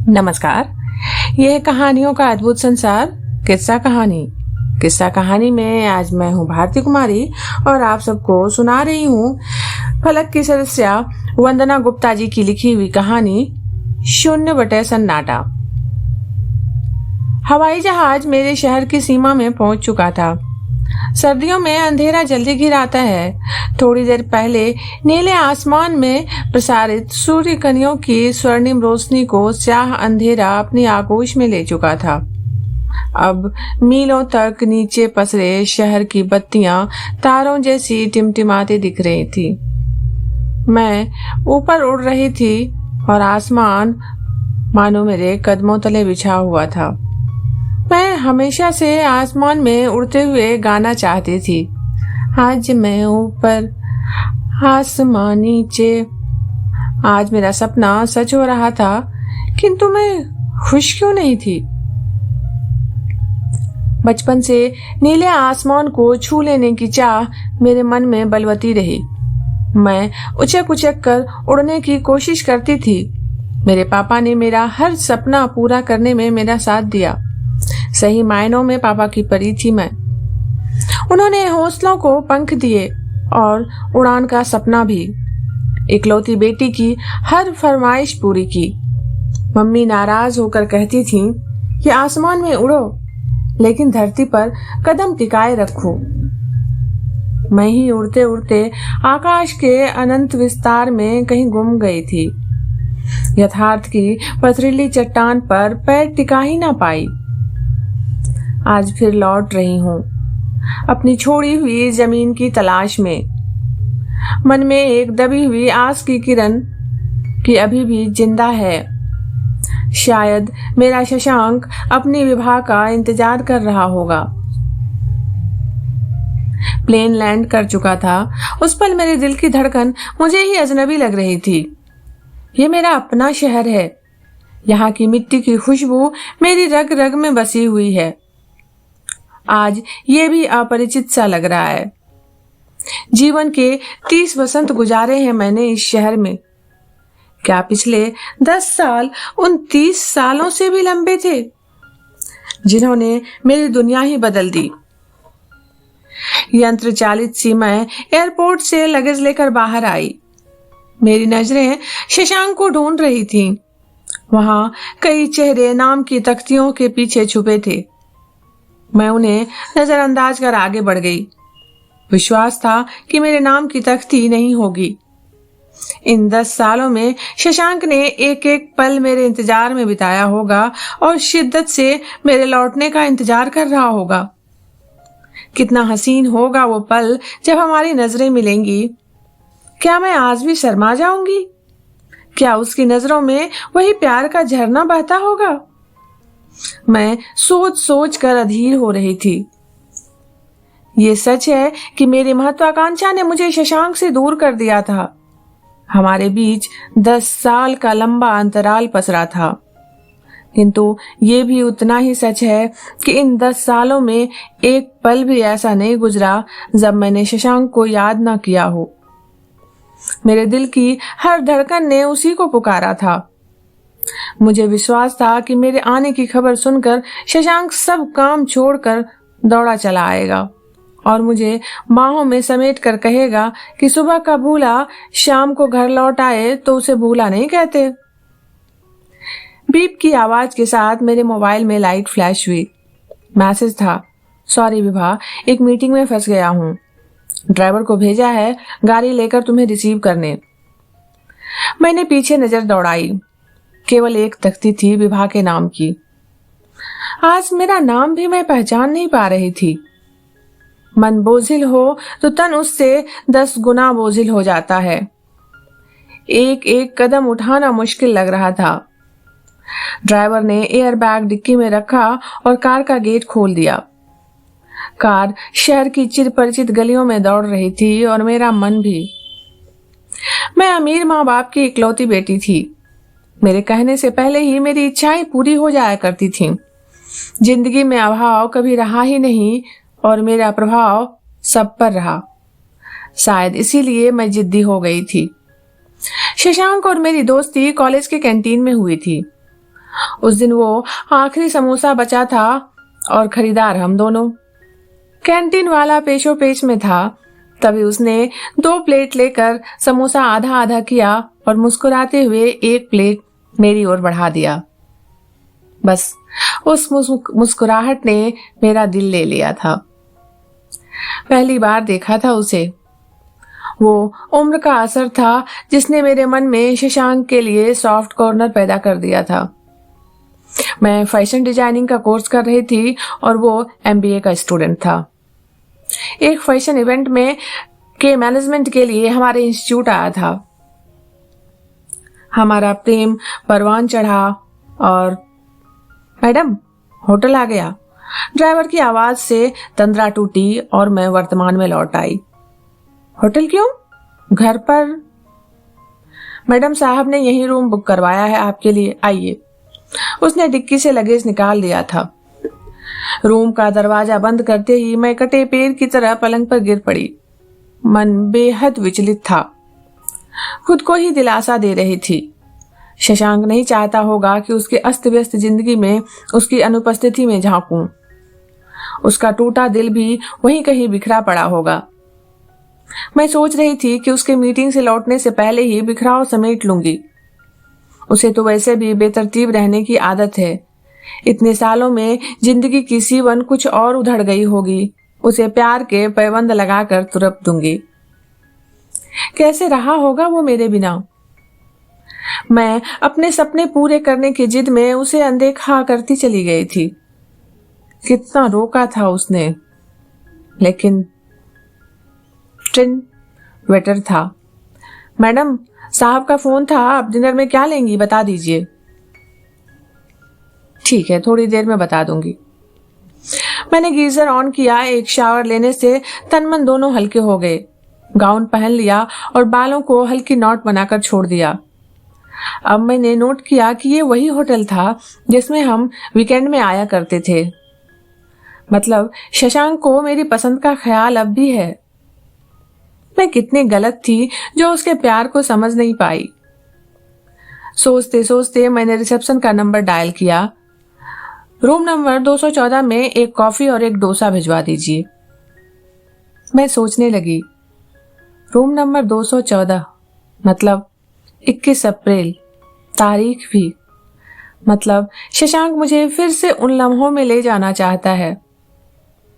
नमस्कार। यह है कहानियों का अद्भुत संसार किस्सा कहानी में आज मैं हूँ भारती कुमारी और आप सबको सुना रही हूँ फलक की सदस्या वंदना गुप्ता जी की लिखी हुई कहानी शून्य बटे सन्नाटा। हवाई जहाज मेरे शहर की सीमा में पहुंच चुका था। सर्दियों में अंधेरा जल्दी घिर आता है। थोड़ी देर पहले नीले आसमान में प्रसारित सूर्य कनियों की स्वर्णिम रोशनी को स्याह अंधेरा अपनी आगोश में ले चुका था। अब मीलों तक नीचे पसरे शहर की बत्तियां तारों जैसी टिमटिमाती दिख रही थी। मैं ऊपर उड़ रही थी और आसमान मानो मेरे कदमों तले बिछा हुआ था। मैं हमेशा से आसमान में उड़ते हुए गाना चाहती थी। आज मैं ऊपर आसमान नीचे। आज मेरा सपना सच हो रहा था, किंतु मैं खुश क्यों नहीं थी। बचपन से नीले आसमान को छू लेने की चाह मेरे मन में बलवती रही। मैं उचक उचक कर उड़ने की कोशिश करती थी। मेरे पापा ने मेरा हर सपना पूरा करने में मेरा साथ दिया। सही मायनों में पापा की परी थी मैं। उन्होंने हौसलों को पंख दिए और उड़ान का सपना भी। इकलौती बेटी की हर फरमाइश पूरी की। मम्मी नाराज होकर कहती थीं कि आसमान में उड़ो, लेकिन धरती पर कदम टिकाए रखो। मैं ही उड़ते उड़ते आकाश के अनंत विस्तार में कहीं गुम गई थी। यथार्थ की पथरीली चट्टान पर पैर टिका ही ना पाई। आज फिर लौट रही हूँ अपनी छोड़ी हुई जमीन की तलाश में। मन में एक दबी हुई आस की किरण कि अभी भी जिंदा है। शायद मेरा शशांक अपनी विवाह का इंतजार कर रहा होगा। प्लेन लैंड कर चुका था। उस पल मेरे दिल की धड़कन मुझे ही अजनबी लग रही थी। ये मेरा अपना शहर है। यहाँ की मिट्टी की खुशबू मेरी रग रग में बसी हुई है। आज ये भी अपरिचित सा लग रहा है। जीवन के 30 वसंत गुजारे हैं मैंने इस शहर में। क्या पिछले 10 साल उन 30 सालों से भी लंबे थे, जिन्होंने मेरी दुनिया ही बदल दी। यंत्र चालित सी मैं एयरपोर्ट से लगेज लेकर बाहर आई। मेरी नजरें शशांक को ढूंढ रही थीं। वहां कई चेहरे नाम की तख्तियों के पीछे छुपे थे। मैं उन्हें नजरअंदाज कर आगे बढ़ गई। विश्वास था कि मेरे नाम की तख्ती नहीं होगी। इन 10 सालों में शशांक ने एक एक पल मेरे इंतजार में बिताया होगा और शिद्दत से मेरे लौटने का इंतजार कर रहा होगा। कितना हसीन होगा वो पल जब हमारी नजरें मिलेंगी। क्या मैं आज भी शर्मा जाऊंगी? क्या उसकी नजरों में वही प्यार का झरना बहता होगा? मैं सोच सोच कर अधीर हो रही थी। ये सच है कि मेरी महत्वाकांक्षा ने मुझे शशांक से दूर कर दिया था। हमारे बीच 10 साल का लंबा अंतराल पसरा था, किंतु ये भी उतना ही सच है कि इन 10 सालों में एक पल भी ऐसा नहीं गुजरा जब मैंने शशांक को याद न किया हो। मेरे दिल की हर धड़कन ने उसी को पुकारा था। मुझे विश्वास था कि मेरे आने की खबर सुनकर शशांक सब काम छोड़कर दौड़ा चला आएगा और मुझे बाहों में समेट कर कहेगा कि सुबह का भूला शाम को घर लौट आए तो उसे भूला नहीं कहते। बीप की आवाज के साथ मेरे मोबाइल में लाइट फ्लैश हुई। मैसेज था, सॉरी विभा, एक मीटिंग में फंस गया हूँ। ड्राइवर को भेजा है गाड़ी लेकर तुम्हें रिसीव करने। मैंने पीछे नजर दौड़ाई। केवल एक तख्ती थी विभा के नाम की। आज मेरा नाम भी मैं पहचान नहीं पा रही थी। मन बोझिल हो तो तन उससे 10 गुना बोझिल हो जाता है। एक एक कदम उठाना मुश्किल लग रहा था। ड्राइवर ने एयर बैग डिक्की में रखा और कार का गेट खोल दिया। कार शहर की चिरपरिचित गलियों में दौड़ रही थी और मेरा मन भी। मैं अमीर माँ बाप की इकलौती बेटी थी। मेरे कहने से पहले ही मेरी इच्छाएं पूरी हो जाया करती थीं। जिंदगी में अभाव कभी रहा ही नहीं और मेरा प्रभाव सब पर रहा। शायद इसीलिए मैं जिद्दी हो गई थी। शशांक और मेरी दोस्ती कॉलेज के कैंटीन में हुई थी। उस दिन वो आखिरी समोसा बचा था और खरीदार हम दोनों। कैंटीन वाला पेशो पेश में था, तभी उसने 2 प्लेट लेकर समोसा आधा आधा किया और मुस्कुराते हुए 1 प्लेट मेरी ओर बढ़ा दिया। बस उस मुस्कुराहट ने मेरा दिल ले लिया था। पहली बार देखा था उसे। वो उम्र का असर था जिसने मेरे मन में शशांक के लिए सॉफ्ट कॉर्नर पैदा कर दिया था। मैं फैशन डिजाइनिंग का कोर्स कर रही थी और वो MBA का स्टूडेंट था। एक फैशन इवेंट में के मैनेजमेंट के लिए हमारे इंस्टीट्यूट आया था। हमारा प्रेम परवान चढ़ा और मैडम होटल आ गया। ड्राइवर की आवाज से तंद्रा टूटी और मैं वर्तमान में लौट आई। होटल क्यों? घर पर मैडम साहब ने यही रूम बुक करवाया है आपके लिए, आइए। उसने डिक्की से लगेज निकाल लिया था। रूम का दरवाजा बंद करते ही मैं कटे पेड़ की तरह पलंग पर गिर पड़ी। मन बेहद विचलित था। खुद को ही दिलासा दे रही थी। शशांक नहीं चाहता होगा कि उसके अस्त व्यस्त जिंदगी में उसकी अनुपस्थिति में झांकूं। उसका टूटा दिल भी वहीं कहीं बिखरा पड़ा होगा। मैं सोच रही थी कि उसके मीटिंग से लौटने से पहले ही बिखराव समेट लूंगी। उसे तो वैसे भी बेतरतीब रहने की आदत है। इतने सालों में जिंदगी की सीवन कुछ और उधड़ गई होगी। उसे प्यार के पैबंद लगाकर तुरप दूंगी। कैसे रहा होगा वो मेरे बिना। मैं अपने सपने पूरे करने की जिद में उसे अनदेखा करती चली गई थी। कितना रोका था उसने, लेकिन ट्रेन वेटर था। मैडम साहब का फोन था, आप डिनर में क्या लेंगी बता दीजिए। ठीक है, थोड़ी देर में बता दूंगी। मैंने गीजर ऑन किया। एक शावर लेने से तन मन दोनों हल्के हो गए। गाउन पहन लिया और बालों को हल्की नॉट बनाकर छोड़ दिया। अब मैंने नोट किया कि ये वही होटल था जिसमें हम वीकेंड में आया करते थे। मतलब शशांक को मेरी पसंद का ख्याल अब भी है। मैं कितनी गलत थी जो उसके प्यार को समझ नहीं पाई। सोचते सोचते मैंने रिसेप्शन का नंबर डायल किया। रूम नंबर 214 में एक कॉफी और एक डोसा भिजवा दीजिए। मैं सोचने लगी, रूम नंबर 214 मतलब 21 अप्रैल, तारीख भी। मतलब शशांक मुझे फिर से उन लम्हों में ले जाना चाहता है।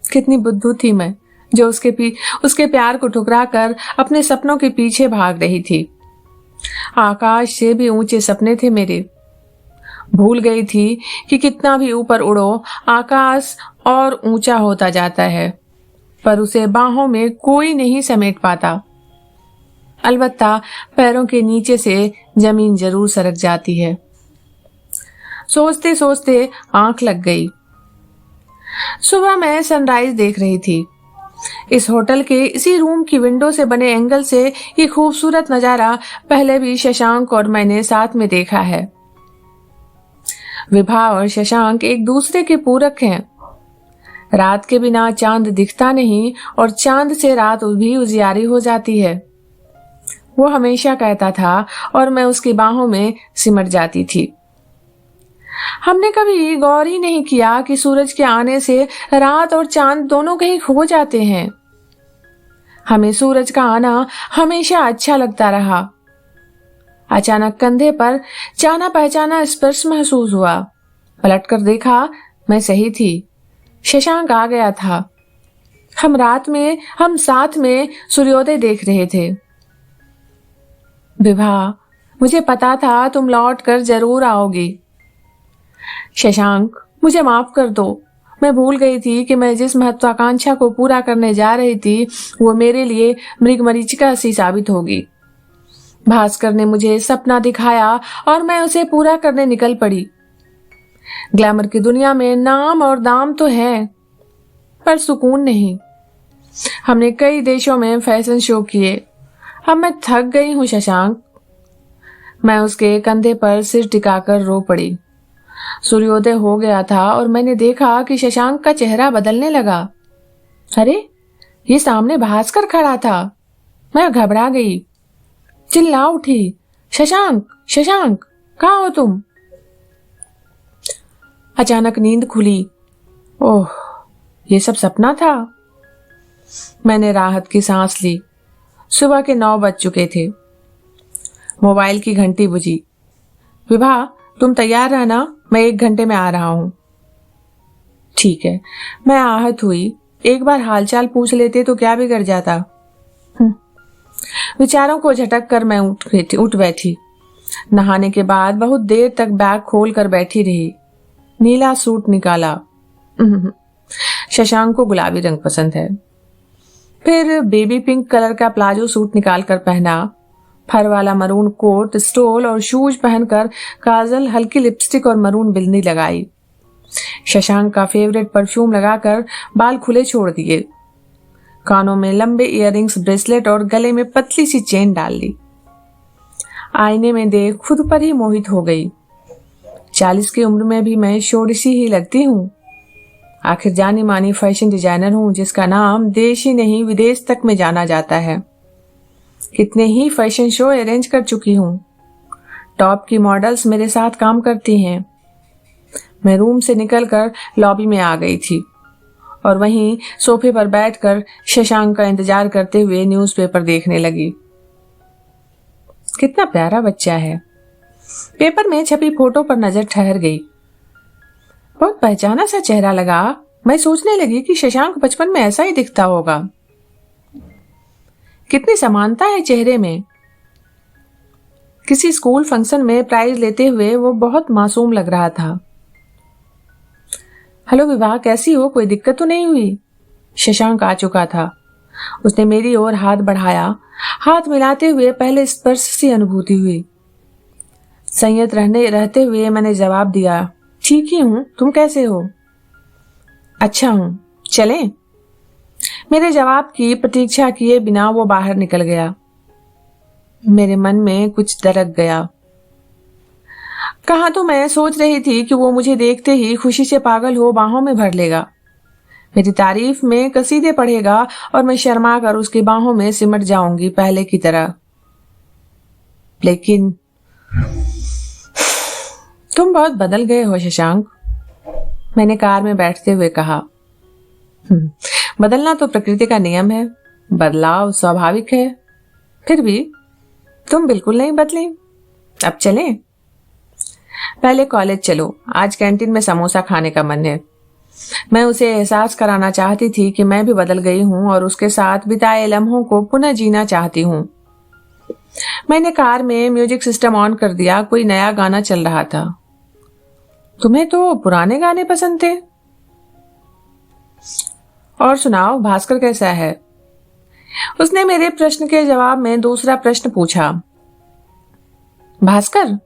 कितनी बुद्धू थी मैं जो उसके प्यार को ठुकरा कर अपने सपनों के पीछे भाग रही थी। आकाश से भी ऊंचे सपने थे मेरे। भूल गई थी कि कितना भी ऊपर उड़ो, आकाश और ऊंचा होता जाता है, पर उसे बाहों में कोई नहीं समेट पाता। अलबत्ता पैरों के नीचे से जमीन जरूर सरक जाती है। सोचते सोचते आंख लग गई। सुबह मैं सनराइज देख रही थी। इस होटल के इसी रूम की विंडो से बने एंगल से ये खूबसूरत नजारा पहले भी शशांक और मैंने साथ में देखा है। विभा और शशांक एक दूसरे के पूरक हैं। रात के बिना चांद दिखता नहीं और चांद से रात भी उजियारी हो जाती है, वो हमेशा कहता था और मैं उसकी बाहों में सिमट जाती थी। हमने कभी गौर ही नहीं किया कि सूरज के आने से रात और चांद दोनों कहीं खो जाते हैं। हमें सूरज का आना हमेशा अच्छा लगता रहा। अचानक कंधे पर जाना पहचाना स्पर्श महसूस हुआ। पलटकर देखा, मैं सही थी। शशांक आ गया था। हम साथ में सूर्योदय देख रहे थे। विभा, मुझे पता था तुम लौट कर जरूर आओगी। शशांक, मुझे माफ कर दो। मैं भूल गई थी कि मैं जिस महत्वाकांक्षा को पूरा करने जा रही थी वो मेरे लिए मृगमरीचिका सी साबित होगी। भास्कर ने मुझे सपना दिखाया और मैं उसे पूरा करने निकल पड़ी। ग्लैमर की दुनिया में नाम और दाम तो है, पर सुकून नहीं। हमने कई देशों में फैशन शो किए। अब मैं थक गई हूं शशांक। मैं उसके कंधे पर सिर टिकाकर रो पड़ी। सूर्योदय हो गया था और मैंने देखा कि शशांक का चेहरा बदलने लगा। अरे, ये सामने भास्कर खड़ा था। मैं घबरा गई, चिल्ला उठी, शशांक, शशांक, कहाँ हो तुम? अचानक नींद खुली। ओह, ये सब सपना था। मैंने राहत की सांस ली। सुबह के 9 बज चुके थे। मोबाइल की घंटी बजी। विभा, तुम तैयार रहना, मैं 1 घंटे में आ रहा हूं। ठीक है। मैं आहत हुई। एक बार हालचाल पूछ लेते तो क्या बिगड़ जाता। विचारों को झटक कर मैं उठ बैठी। नहाने के बाद बहुत देर तक बैग खोल कर बैठी रही। नीला सूट निकाला। शशांक को गुलाबी रंग पसंद है। फिर बेबी पिंक कलर का प्लाजो सूट निकाल कर पहना। फर वाला मरून कोट, स्टोल और शूज पहनकर काजल, हल्की लिपस्टिक और मरून बिंदी लगाई। शशांक का फेवरेट परफ्यूम लगाकर बाल खुले छोड़ दिए। कानों में लंबे इयररिंग्स, ब्रेसलेट और गले में पतली सी चेन डाल ली। आईने में देख खुद पर ही मोहित हो गई। 40 की उम्र में भी मैं षोडशी ही लगती हूँ। आखिर जानी मानी फैशन डिजाइनर हूँ, जिसका नाम देश ही नहीं विदेश तक में जाना जाता है। कितने ही फैशन शो अरेंज कर चुकी हूँ। टॉप की मॉडल्स मेरे साथ काम करती हैं। मैं रूम से निकलकर लॉबी में आ गई थी और वहीं सोफे पर बैठकर शशांक का इंतजार करते हुए न्यूज़पेपर देखने लगी। कितना प्यारा बच्चा है। पेपर में छपी फोटो पर नजर ठहर गई। बहुत पहचाना सा चेहरा लगा। मैं सोचने लगी कि शशांक बचपन में ऐसा ही दिखता होगा। कितनी समानता है चेहरे में। किसी स्कूल फंक्शन में प्राइज लेते हुए वो बहुत मासूम लग रहा था। हेलो विवाह, कैसी हो? कोई दिक्कत तो नहीं हुई? शशांक आ चुका था। उसने मेरी ओर हाथ बढ़ाया। हाथ मिलाते हुए पहले स्पर्श सी अनुभूति हुई। संयत रहते हुए मैंने जवाब दिया, ठीक ही हूं, तुम कैसे हो? अच्छा हूं, चलें? मेरे जवाब की प्रतीक्षा किए बिना वो बाहर निकल गया। मेरे मन में कुछ दरक गया। कहा तो मैं सोच रही थी कि वो मुझे देखते ही खुशी से पागल हो बाहों में भर लेगा, मेरी तारीफ में कसीदे पढ़ेगा और मैं शर्मा कर उसकी बाहों में सिमट जाऊंगी पहले की तरह। लेकिन तुम बहुत बदल गए हो शशांक, मैंने कार में बैठते हुए कहा। बदलना तो प्रकृति का नियम है, बदलाव स्वाभाविक है। फिर भी तुम बिल्कुल नहीं बदली। अब चलें? पहले कॉलेज चलो, आज कैंटीन में समोसा खाने का मन है। मैं उसे एहसास कराना चाहती थी कि मैं भी बदल गई हूं और उसके साथ बिताए लम्हों को पुनः जीना चाहती हूं। मैंने कार में म्यूजिक सिस्टम ऑन कर दिया। कोई नया गाना चल रहा था। तुम्हें तो पुराने गाने पसंद थे। और सुनाओ, भास्कर कैसा है? उसने मेरे प्रश्न के जवाब में दूसरा प्रश्न पूछा। भास्कर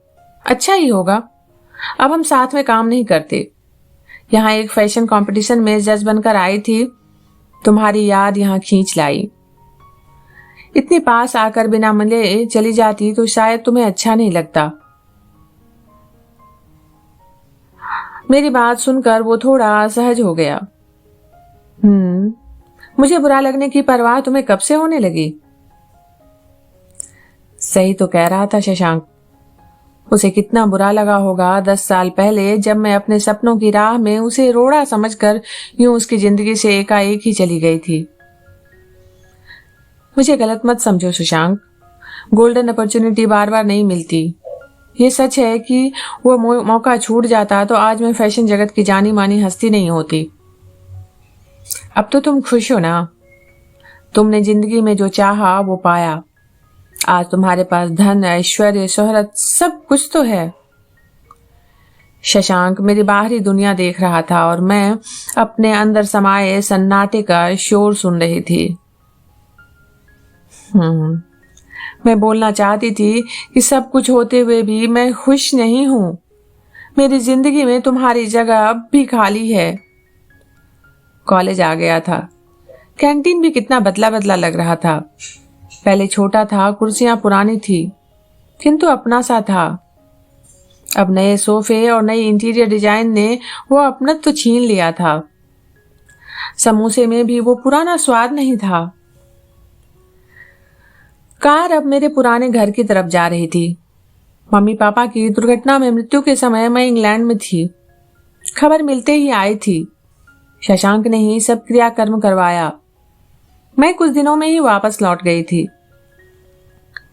अच्छा ही होगा। अब हम साथ में काम नहीं करते। यहाँ एक फैशन कंपटीशन में जज बनकर आई थी, तुम्हारी याद यहाँ खींच लाई। इतनी पास आकर बिना मिले चली जाती तो शायद तुम्हें अच्छा नहीं लगता। मेरी बात सुनकर वो थोड़ा असहज हो गया। मुझे बुरा लगने की परवाह तुम्हें कब से होने लगी? सही तो कह रहा था शशांक। उसे कितना बुरा लगा होगा 10 साल पहले, जब मैं अपने सपनों की राह में उसे रोड़ा समझकर यूं उसकी जिंदगी से एकाएक ही चली गई थी। मुझे गलत मत समझो शशांक, गोल्डन अपॉर्चुनिटी बार बार नहीं मिलती। ये सच है कि वो मौका छूट जाता तो आज मैं फैशन जगत की जानी मानी हस्ती नहीं होती। अब तो तुम खुश हो ना? तुमने जिंदगी में जो चाहा वो पाया। आज तुम्हारे पास धन, ऐश्वर्य, शोहरत, सब कुछ तो है। शशांक मेरी बाहरी दुनिया देख रहा था और मैं अपने अंदर समाये सन्नाटे का शोर सुन रही थी। मैं बोलना चाहती थी कि सब कुछ होते हुए भी मैं खुश नहीं हूं। मेरी जिंदगी में तुम्हारी जगह अब भी खाली है। कॉलेज आ गया था। कैंटीन भी कितना बदला बदला लग रहा था। पहले छोटा था, कुर्सियां पुरानी थी, किंतु अपना सा था। अब नए सोफे और नई इंटीरियर डिजाइन ने वो अपनत्व तो छीन लिया था। समोसे में भी वो पुराना स्वाद नहीं था। कार अब मेरे पुराने घर की तरफ जा रही थी। मम्मी पापा की दुर्घटना में मृत्यु के समय मैं इंग्लैंड में थी। खबर मिलते ही आई थी। शशांक ने ही सब क्रियाकर्म करवाया। मैं कुछ दिनों में ही वापस लौट गई थी,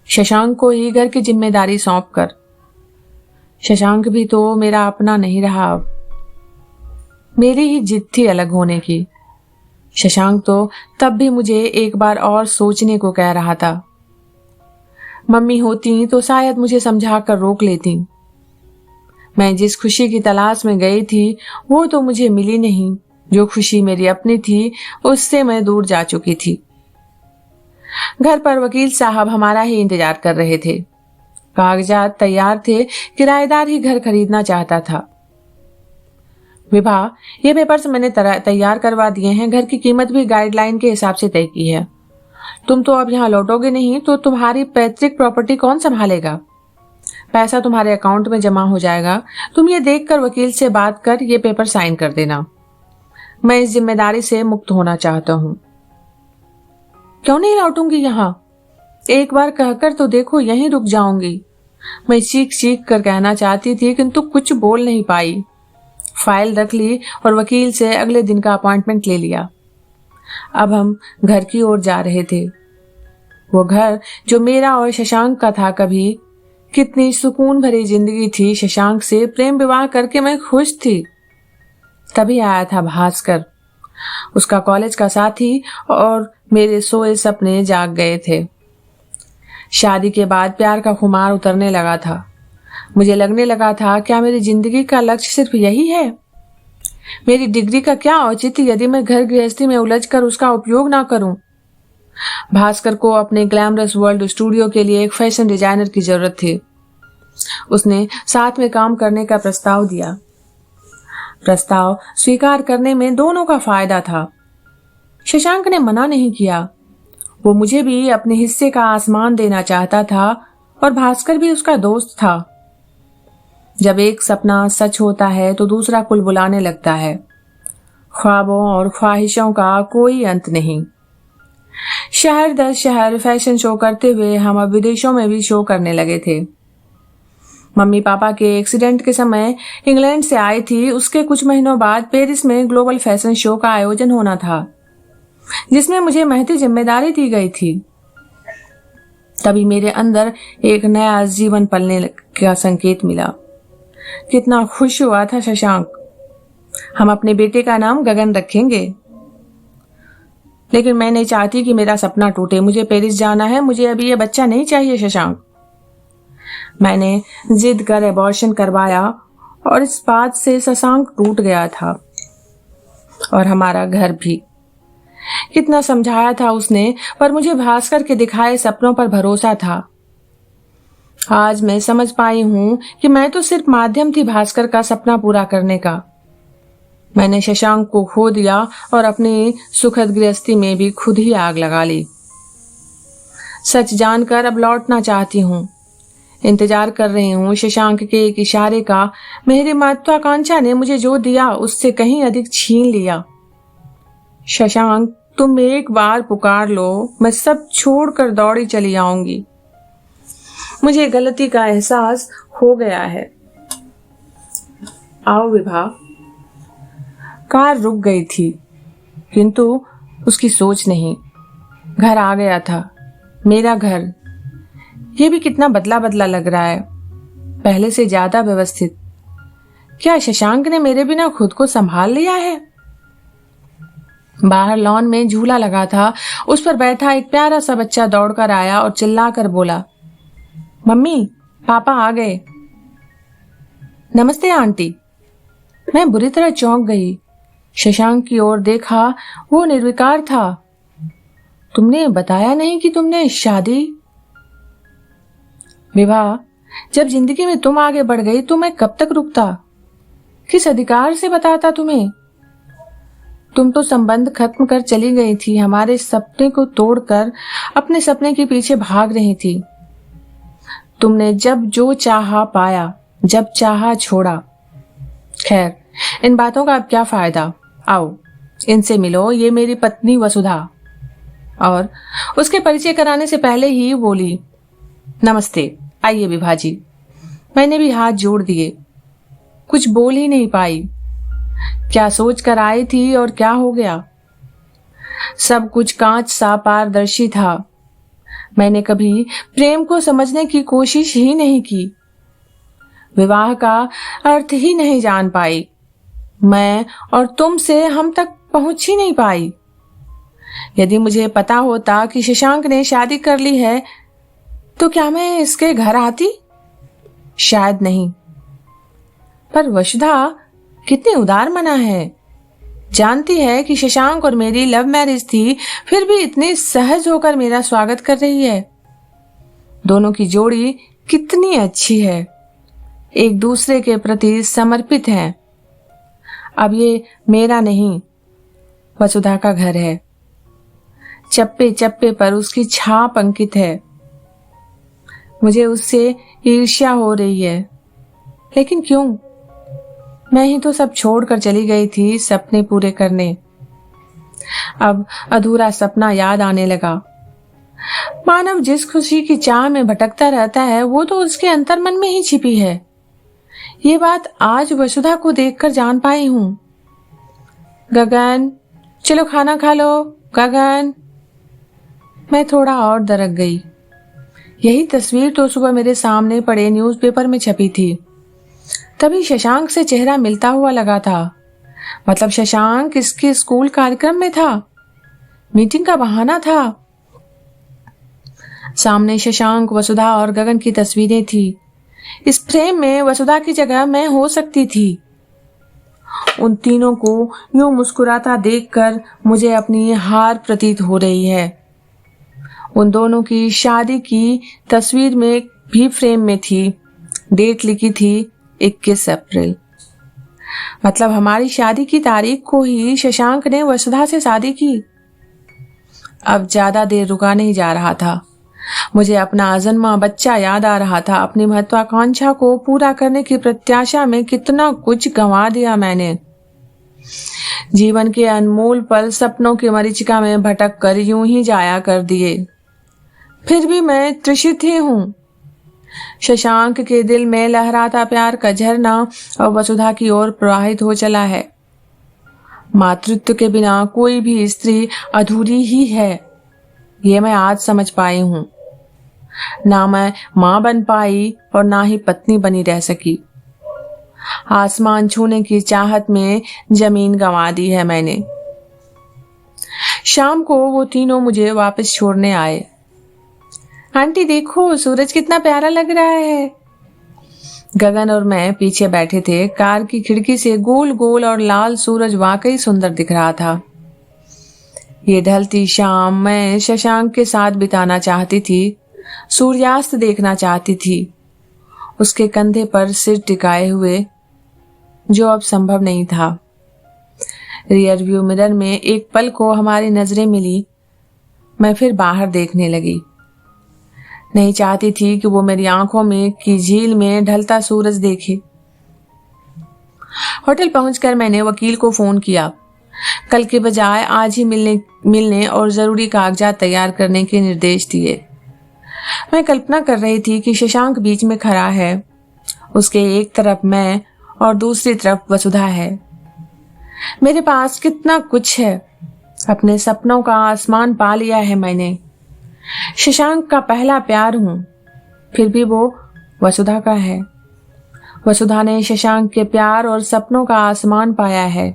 शशांक को ही घर की जिम्मेदारी सौंपकर। शशांक भी तो मेरा अपना नहीं रहा अब। मेरी ही जिद थी अलग होने की। शशांक तो तब भी मुझे एक बार और सोचने को कह रहा था। मम्मी होती तो शायद मुझे समझा कर रोक लेती। मैं जिस खुशी की तलाश में गई थी वो तो मुझे मिली नहीं। जो खुशी मेरी अपनी थी उससे मैं दूर जा चुकी थी। घर पर वकील साहब हमारा ही इंतजार कर रहे थे। कागजात तैयार थे, किराएदार ही घर खरीदना चाहता था। विभा, ये पेपर्स मैंने तैयार करवा दिए हैं। घर की कीमत भी गाइडलाइन के हिसाब से तय की है। तुम तो अब यहाँ लौटोगे नहीं तो तुम्हारी पैतृक प्रॉपर्टी कौन संभालेगा? पैसा तुम्हारे अकाउंट में जमा हो जाएगा। तुम ये देखकर वकील से बात कर ये पेपर साइन कर देना। मैं इस जिम्मेदारी से मुक्त होना चाहता हूँ। क्यों नहीं लौटूंगी यहाँ? एक बार कहकर तो देखो, यहीं रुक जाऊंगी। मैं चीख चीख कर कहना चाहती थी किंतु कुछ बोल नहीं पाई। फाइल रख ली और वकील से अगले दिन का अपॉइंटमेंट ले लिया। अब हम घर की ओर जा रहे थे। वो घर जो मेरा और शशांक का था। कभी कितनी सुकून भरी जिंदगी थी। शशांक से प्रेम विवाह करके मैं खुश थी। तभी आया था भास्कर, उसका कॉलेज का साथी, और मेरे सोए सपने जाग गए थे। शादी के बाद प्यार का खुमार उतरने लगा था। मुझे लगने लगा था, क्या मेरी जिंदगी का लक्ष्य सिर्फ यही है? मेरी डिग्री का क्या औचित्य यदि मैं घर गृहस्थी में उलझकर उसका उपयोग ना करूं? भास्कर को अपने ग्लैमरस वर्ल्ड स्टूडियो के लिए एक फैशन डिजाइनर की जरूरत थी। उसने साथ में काम करने का प्रस्ताव दिया। प्रस्ताव स्वीकार करने में दोनों का फायदा था। शशांक ने मना नहीं किया। वो मुझे भी अपने हिस्से का आसमान देना चाहता था और भास्कर भी उसका दोस्त था। जब एक सपना सच होता है तो दूसरा कुल बुलाने लगता है। ख्वाबों और ख्वाहिशों का कोई अंत नहीं। शहर दर शहर फैशन शो करते हुए हम अब विदेशों में भी शो करने लगे थे। मम्मी पापा के एक्सीडेंट के समय इंग्लैंड से आई थी। उसके कुछ महीनों बाद पेरिस में ग्लोबल फैशन शो का आयोजन होना था, जिसमें मुझे महती जिम्मेदारी दी गई थी। तभी मेरे अंदर एक नया जीवन पलने का संकेत मिला। कितना खुश हुआ था शशांक। हम अपने बेटे का नाम गगन रखेंगे। लेकिन मैं नहीं चाहती कि मेरा सपना टूटे। मुझे पेरिस जाना है। मुझे अभी ये बच्चा नहीं चाहिए शशांक। मैंने जिद कर एबॉर्शन करवाया और इस बात से शशांक टूट गया था, और हमारा घर भी। कितना समझाया था उसने, पर मुझे भास्कर के दिखाए सपनों पर भरोसा था। आज मैं समझ पाई हूं कि मैं तो सिर्फ माध्यम थी भास्कर का सपना पूरा करने का। मैंने शशांक को खो दिया और अपनी सुखद गृहस्थी में भी खुद ही आग लगा ली। सच जानकर अब लौटना चाहती हूँ। इंतजार कर रही हूँ शशांक के एक इशारे का। मेरी महत्वाकांक्षा ने मुझे जो दिया उससे कहीं अधिक छीन लिया। शशांक, तुम एक बार पुकार लो, मैं सब छोड़कर दौड़ी चली आऊंगी। मुझे गलती का एहसास हो गया है। आओ विभा। कार रुक गई थी, किंतु उसकी सोच नहीं। घर आ गया था, मेरा घर। ये भी कितना बदला बदला लग रहा है, पहले से ज्यादा व्यवस्थित। क्या शशांक ने मेरे बिना खुद को संभाल लिया है? बाहर लॉन में झूला लगा था। उस पर बैठा एक प्यारा सा बच्चा दौड़कर आया और चिल्लाकर बोला, मम्मी, पापा आ गए। नमस्ते आंटी। मैं बुरी तरह चौंक गई। शशांक की ओर देखा, वो निर्विकार था। तुमने बताया नहीं कि तुमने शादी? विभा, जब जिंदगी में तुम आगे बढ़ गई तो मैं कब तक रुकता? किस अधिकार से बताता तुम्हें? तुम तो संबंध खत्म कर चली गई थी। हमारे सपने को तोड़कर अपने सपने के पीछे भाग रही थी। तुमने जब जो चाहा पाया, जब चाहा छोड़ा। खैर, इन बातों का अब क्या फायदा। आओ, इनसे मिलो। ये मेरी पत्नी वसुधा। और उसके परिचय कराने से पहले ही बोली, नमस्ते, आइए विभा जी। मैंने भी हाथ जोड़ दिए। कुछ बोल ही नहीं पाई। क्या सोच कर आई थी और क्या हो गया? सब कुछ कांच सा पारदर्शी था। मैंने कभी प्रेम को समझने की कोशिश ही नहीं की, विवाह का अर्थ ही नहीं जान पाई। मैं और तुमसे हम तक पहुंच ही नहीं पाई। यदि मुझे पता होता कि शशांक ने शादी कर ली है तो क्या मैं इसके घर आती? शायद नहीं। पर वसुधा कितनी उदार मना है, जानती है कि शशांक और मेरी लव मैरिज थी, फिर भी इतनी सहज होकर मेरा स्वागत कर रही है। दोनों की जोड़ी कितनी अच्छी है, एक दूसरे के प्रति समर्पित है। अब ये मेरा नहीं, वसुधा का घर है। चप्पे चप्पे पर उसकी छाप अंकित है। मुझे उससे ईर्ष्या हो रही है, लेकिन क्यों? मैं ही तो सब छोड़कर चली गई थी सपने पूरे करने। अब अधूरा सपना याद आने लगा। मानव जिस खुशी की चाह में भटकता रहता है वो तो उसके अंतर्मन में ही छिपी है। ये बात आज वसुधा को देखकर जान पाई हूं। गगन, चलो खाना खा लो। गगन। मैं थोड़ा और दरक गई। यही तस्वीर तो सुबह मेरे सामने पड़े न्यूज़पेपर में छपी थी। तभी शशांक से चेहरा मिलता हुआ लगा था। मतलब शशांक इसके स्कूल कार्यक्रम में था, मीटिंग का बहाना था। सामने शशांक, वसुधा और गगन की तस्वीरें थी। इस फ्रेम में वसुधा की जगह मैं हो सकती थी। उन तीनों को यूं मुस्कुराता देखकर मुझे अपनी हार प्रतीत हो रही है। उन दोनों की शादी की तस्वीर में भी फ्रेम में थी, डेट लिखी थी 21 अप्रैल। मतलब हमारी शादी की तारीख को ही शशांक ने वसुधा से शादी की। अब ज्यादा देर रुका नहीं जा रहा था। मुझे अपना अजन्मा बच्चा याद आ रहा था। अपनी महत्वाकांक्षा को पूरा करने की प्रत्याशा में कितना कुछ गंवा दिया मैंने। जीवन के अनमोल पल सपनों की मरीचिका में भटक कर यूं ही जाया कर दिए। फिर भी मैं तृषित ही हूं। शशांक के दिल में लहराता प्यार का झरना और वसुधा की ओर प्रवाहित हो चला है। मातृत्व के बिना कोई भी स्त्री अधूरी ही है, ये मैं आज समझ पाई हूं। ना मैं मां बन पाई और ना ही पत्नी बनी रह सकी। आसमान छूने की चाहत में जमीन गंवा दी है मैंने। शाम को वो तीनों मुझे वापस छोड़ने आए। आंटी देखो, सूरज कितना प्यारा लग रहा है। गगन और मैं पीछे बैठे थे। कार की खिड़की से गोल गोल और लाल सूरज वाकई सुंदर दिख रहा था। ये ढलती शाम मैं शशांक के साथ बिताना चाहती थी, सूर्यास्त देखना चाहती थी, उसके कंधे पर सिर टिकाए हुए, जो अब संभव नहीं था। रियर व्यू मिरर में एक पल को हमारी नजरें मिली। मैं फिर बाहर देखने लगी। नहीं चाहती थी कि वो मेरी आंखों में की झील में ढलता सूरज देखे। होटल पहुंचकर मैंने वकील को फोन किया। कल के बजाय आज ही मिलने और जरूरी कागजात तैयार करने के निर्देश दिए। मैं कल्पना कर रही थी कि शशांक बीच में खड़ा है, उसके एक तरफ मैं और दूसरी तरफ वसुधा है। मेरे पास कितना कुछ है। अपने सपनों का आसमान पा लिया है मैंने। शशांक का पहला प्यार हूं, फिर भी वो वसुधा का है। वसुधा ने शशांक के प्यार और सपनों का आसमान पाया है,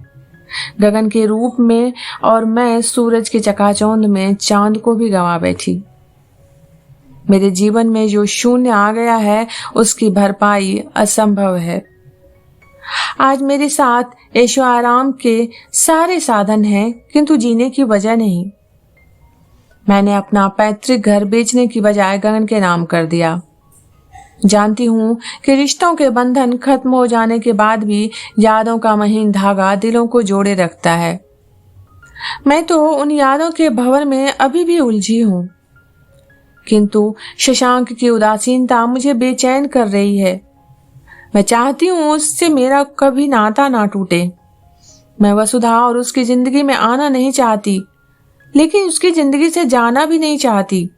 गगन के रूप में, और मैं सूरज के चकाचौंध में चांद को भी गंवा बैठी। मेरे जीवन में जो शून्य आ गया है उसकी भरपाई असंभव है। आज मेरे साथ ऐशो आराम के सारे साधन हैं, किंतु जीने की वजह नहीं। मैंने अपना पैतृक घर बेचने की बजाय गगन के नाम कर दिया। जानती हूं कि रिश्तों के बंधन खत्म हो जाने के बाद भी यादों का महीन धागा दिलों को जोड़े रखता है। मैं तो उन यादों के भंवर में अभी भी उलझी हूं, किंतु शशांक की उदासीनता मुझे बेचैन कर रही है। मैं चाहती हूं उससे मेरा कभी नाता ना टूटे। मैं वसुधा और उसकी जिंदगी में आना नहीं चाहती, लेकिन उसकी जिंदगी से जाना भी नहीं चाहती।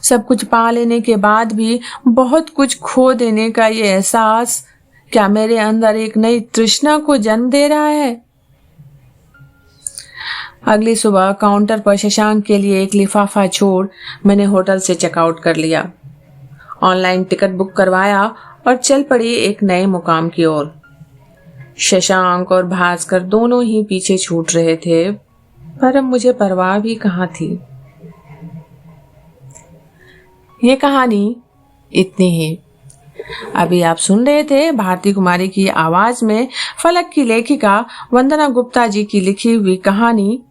सब कुछ पा लेने के बाद भी बहुत कुछ खो देने का ये एहसास क्या मेरे अंदर एक नई तृष्णा को जन्म दे रहा है? अगली सुबह काउंटर पर शशांक के लिए एक लिफाफा छोड़ मैंने होटल से चेकआउट कर लिया, ऑनलाइन टिकट बुक करवाया और चल पड़ी एक नए मुकाम की ओर। शशांक और भास्कर दोनों ही पीछे छूट रहे थे, पर अब मुझे परवाह भी कहाँ थी। ये कहानी इतनी ही। अभी आप सुन रहे थे भारती कुमारी की आवाज में फलक की लेखिका वंदना गुप्ता जी की लिखी हुई कहानी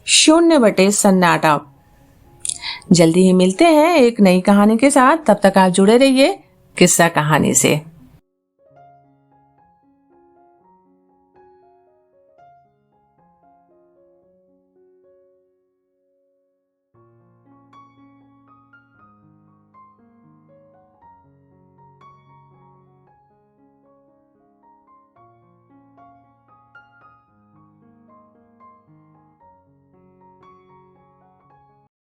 शून्य बटे सन्नाटा। जल्दी ही मिलते हैं एक नई कहानी के साथ। तब तक आप जुड़े रहिए किस्सा कहानी से।